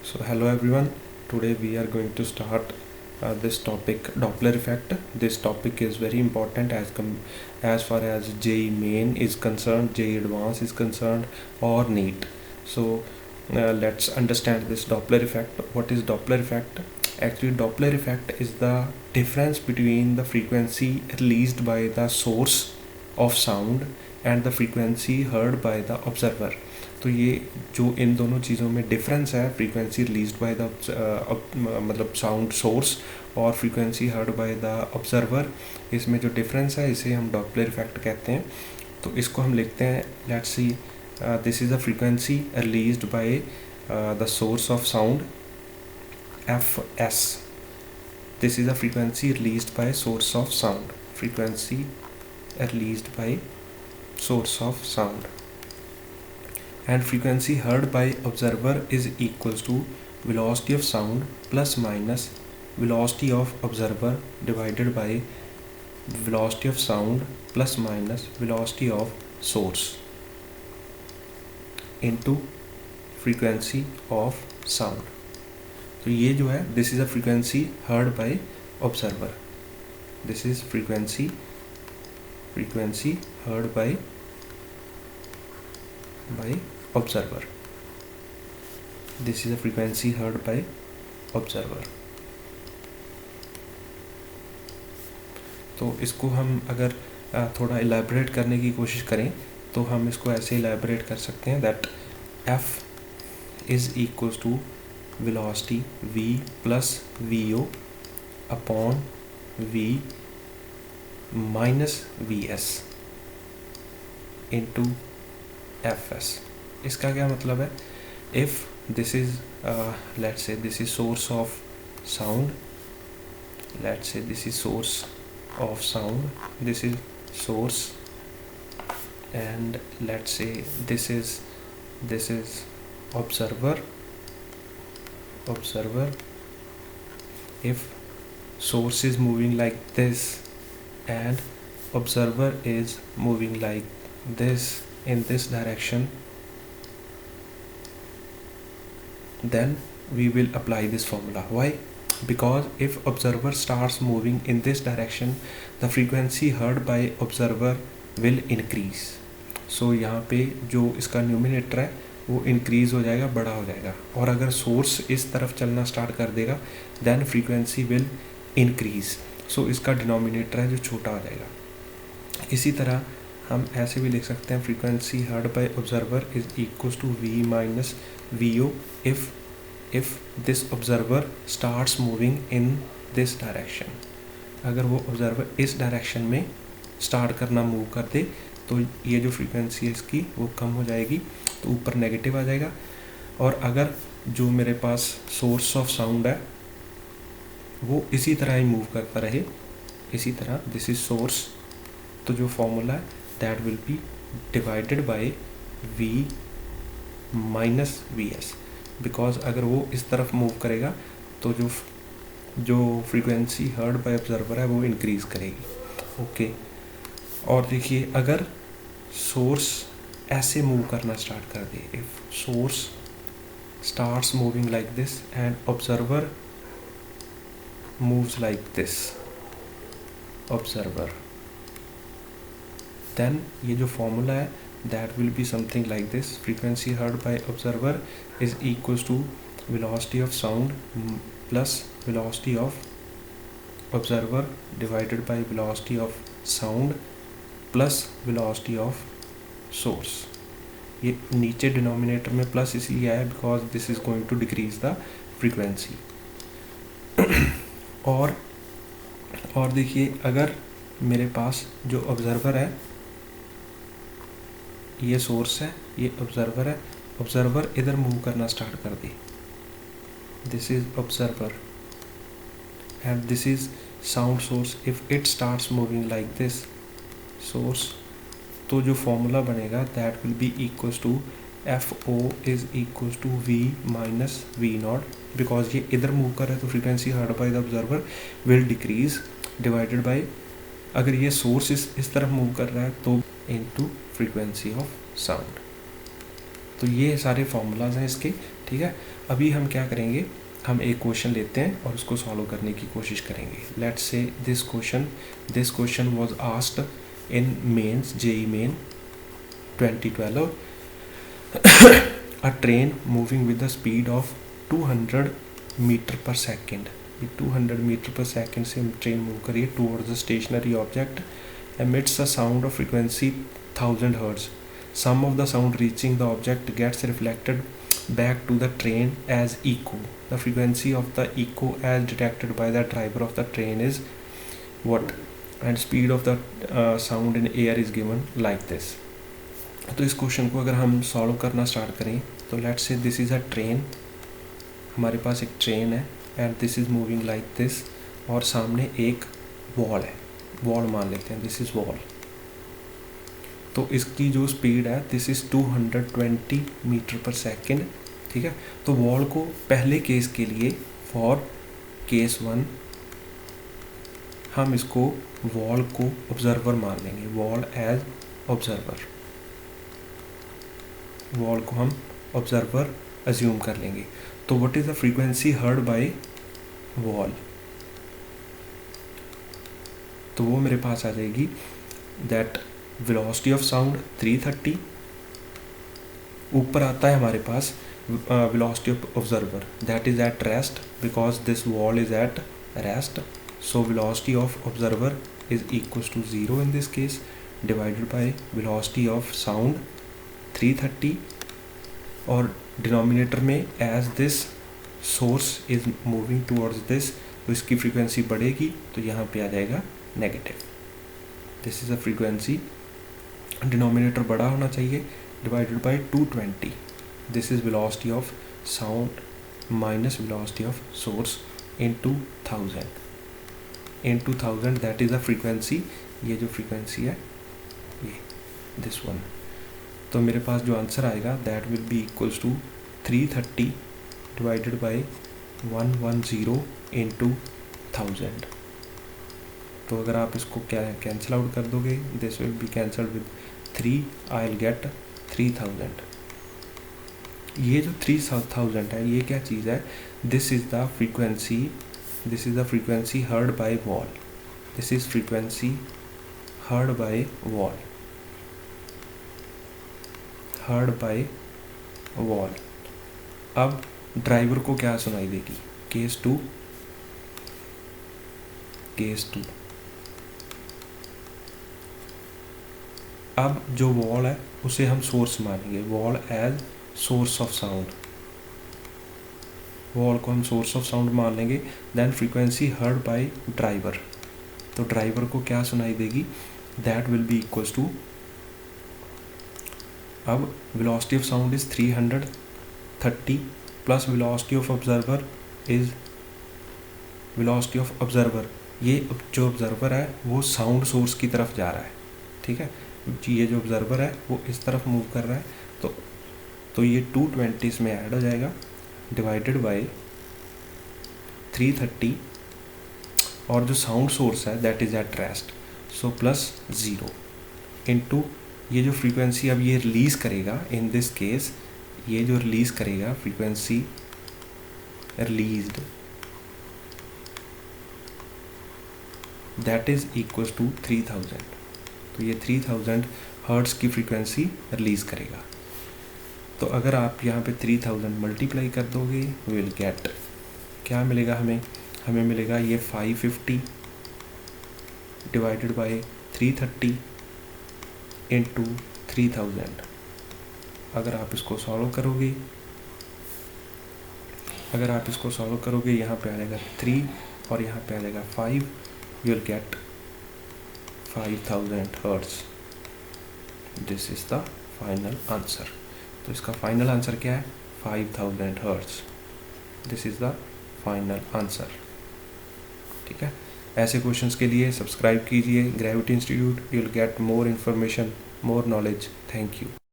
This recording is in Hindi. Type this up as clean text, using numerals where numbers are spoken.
So hello everyone. Today we are going to start this topic, Doppler effect. This topic is very important as far as JEE Main is concerned, JEE Advanced is concerned, or NEET. So let's understand this Doppler effect. What is Doppler effect? Actually, Doppler effect is the difference between the frequency released by the source of sound and the frequency heard by the observer. तो ये जो इन दोनों चीज़ों में डिफरेंस है, फ्रीक्वेंसी रिलीज्ड बाय द मतलब साउंड सोर्स और frequency heard by the observer, इसमें जो डिफरेंस है इसे हम डॉपलर इफेक्ट कहते हैं. तो इसको हम लिखते हैं, let's see, this is the frequency released by the source of sound F S. This is the frequency released by source of sound, frequency released by source of sound, and frequency heard by observer is equals to velocity of sound plus minus velocity of observer divided by velocity of sound plus minus velocity of source into frequency of sound. तो ये जो है, this is a frequency heard by observer. This is frequency heard by observer. This is a frequency heard by observer. तो इसको हम अगर थोड़ा इलेबरेट करने की कोशिश करें तो हम इसको ऐसे इलेबरेट कर सकते हैं that f is equals to velocity v plus vo upon v minus vs into fs. इसका क्या मतलब है? If this is let's say this is source of sound, let's say this is source of sound, this is source, and let's say this is observer. If source is moving like this and observer is moving like this in this direction, then we will apply this formula. Why? Because if observer starts moving in this direction, the frequency heard by observer will increase. So यहाँ पे जो इसका न्यूमिनेटर है वो इंक्रीज़ हो जाएगा, बड़ा हो जाएगा. और अगर सोर्स इस तरफ चलना स्टार्ट कर देगा देन फ्रीक्वेंसी विल इंक्रीज़. सो इसका डिनोमिनेटर है जो छोटा हो जाएगा. इसी तरह हम ऐसे भी लिख सकते हैं, frequency heard by observer is equals to we minus V O if this observer starts moving in this direction. अगर वो ऑब्जर्वर इस डायरेक्शन में स्टार्ट करना मूव कर दे तो ये जो फ्रीक्वेंसी है इसकी वो कम हो जाएगी, तो ऊपर नेगेटिव आ जाएगा. और अगर जो मेरे पास सोर्स ऑफ साउंड है वो इसी तरह ही मूव करता रहे, इसी तरह दिस इज सोर्स, तो जो फॉर्मूला है that will B divided by v minus V S. Because अगर वो इस तरफ मूव करेगा तो जो फ्रीक्वेंसी हर्ड बाय ऑब्जर्वर है वो इंक्रीज़ करेगी. ओके. और देखिए, अगर सोर्स ऐसे मूव करना स्टार्ट कर दे, if source starts moving like this and observer moves like this, observer, then ये जो फॉर्मूला है that will be something like this: frequency heard by observer is equals to velocity of sound plus velocity of observer divided by velocity of sound plus velocity of source. ये नीचे डिनोमिनेटर में प्लस इसलिए आया because this is going to decrease the frequency. और देखिए, अगर मेरे पास जो ऑब्जर्वर है, ये सोर्स है, ये ऑब्जर्वर है, ऑब्जर्वर इधर मूव करना स्टार्ट कर दे, this is observer and this is sound source. If it starts moving like this source, तो जो फॉर्मूला बनेगा that will be equals to f o is equals to we minus v nought. Because ये इधर मूव कर रहा है तो frequency heard by the observer will decrease, divided by, अगर ये सोर्स इस तरफ मूव कर रहा है तो इनटू फ्रीक्वेंसी ऑफ साउंड. तो ये सारे फॉर्मूलाज हैं इसके, ठीक है. अभी हम क्या करेंगे, हम एक क्वेश्चन लेते हैं और उसको सॉल्व करने की कोशिश करेंगे. Let's say this question was asked in mains JEE main 2012. A train moving with the speed of 200 metre per second, ये 200 मीटर पर सेकेंड से ट्रेन मूव करिए towards the stationary object emits a sound of frequency 1000 hertz. Some of the sound reaching the object gets reflected back to the train as echo. The frequency of the echo as detected by the driver of the train is what? And speed of the sound in air is given like this. तो इस क्वेश्चन को अगर हम सॉल्व करना स्टार्ट करें तो let's say this is a train, हमारे पास एक ट्रेन है and this is moving like this, और सामने एक वॉल है, वॉल मान लेते हैं, दिस इज़ वॉल. तो इसकी जो स्पीड है this is 220 metre per second. ठीक है, तो वॉल को पहले केस के लिए फॉर केस 1 हम इसको वॉल को ऑब्जर्वर मान लेंगे, वॉल एज ऑब्जर्वर, वॉल को हम ऑब्जर्वर अज्यूम कर लेंगे. तो what is the frequency heard bye wall, तो वो मेरे पास आ जाएगी दैट वेलोसिटी ऑफ साउंड 330, ऊपर आता है हमारे पास velocity of observer that is at rest because this wall is at rest. So velocity of observer is equals to 0 in this case divided by velocity of sound 330, और डिनोमिनेटर में as this source is moving towards this, तो इसकी फ्रीक्वेंसी बढ़ेगी तो यहाँ पे आ जाएगा negative. This is a frequency, denominator बड़ा होना चाहिए, divided by 220. This is velocity of sound minus velocity of source into 1000 that is a frequency. ये जो फ्रीक्वेंसी है ये दिस वन, तो मेरे पास जो आंसर आएगा that will be equals to 330 divided by 110 into 1000. तो अगर आप इसको क्या कैंसिल आउट कर दोगे, this will be cancelled with 3, I will get 3000. ये जो 3000 है ये क्या चीज़ है, this is the frequency heard bye wall, this is frequency heard bye wall, heard by wall. अब ड्राइवर को क्या सुनाई देगी, केस 2, अब जो वॉल है उसे हम सोर्स मानेंगे, wall as source of sound, wall को हम सोर्स ऑफ साउंड मान लेंगे. Then frequency heard by driver, तो ड्राइवर को क्या सुनाई देगी, that will be equals to, अब velocity of sound is 330 plus velocity of observer is velocity of observer, ये जो ऑब्जर्वर है वो साउंड सोर्स की तरफ जा रहा है. ठीक है, ये जो ऑब्जर्वर है वो इस तरफ मूव कर रहा है, तो ये 220 में ऐड हो जाएगा डिवाइडेड बाय 330, और जो साउंड सोर्स है that is eight rest, so plus 0 into ये जो फ्रीक्वेंसी अब ये रिलीज़ करेगा, इन दिस केस ये जो रिलीज़ करेगा frequency released that is equals to 3000. तो ये 3000 हर्ट्ज़ की फ्रीक्वेंसी रिलीज़ करेगा. तो अगर आप यहाँ पे 3000 मल्टीप्लाई कर दोगे विल गेट, क्या मिलेगा हमें मिलेगा ये 550 डिवाइडेड बाय 330 इनटू 3000. अगर आप इसको सॉल्व करोगे यहाँ पे आ जाएगा 3 और यहाँ पे आ जाएगा 5, you will get 5000 hertz. This is the final answer. तो इसका फाइनल आंसर क्या है, 5000 hertz. This is the final answer. ठीक है, ऐसे क्वेश्चंस के लिए सब्सक्राइब कीजिए gravity institute. You will get more information, more knowledge. Thank you.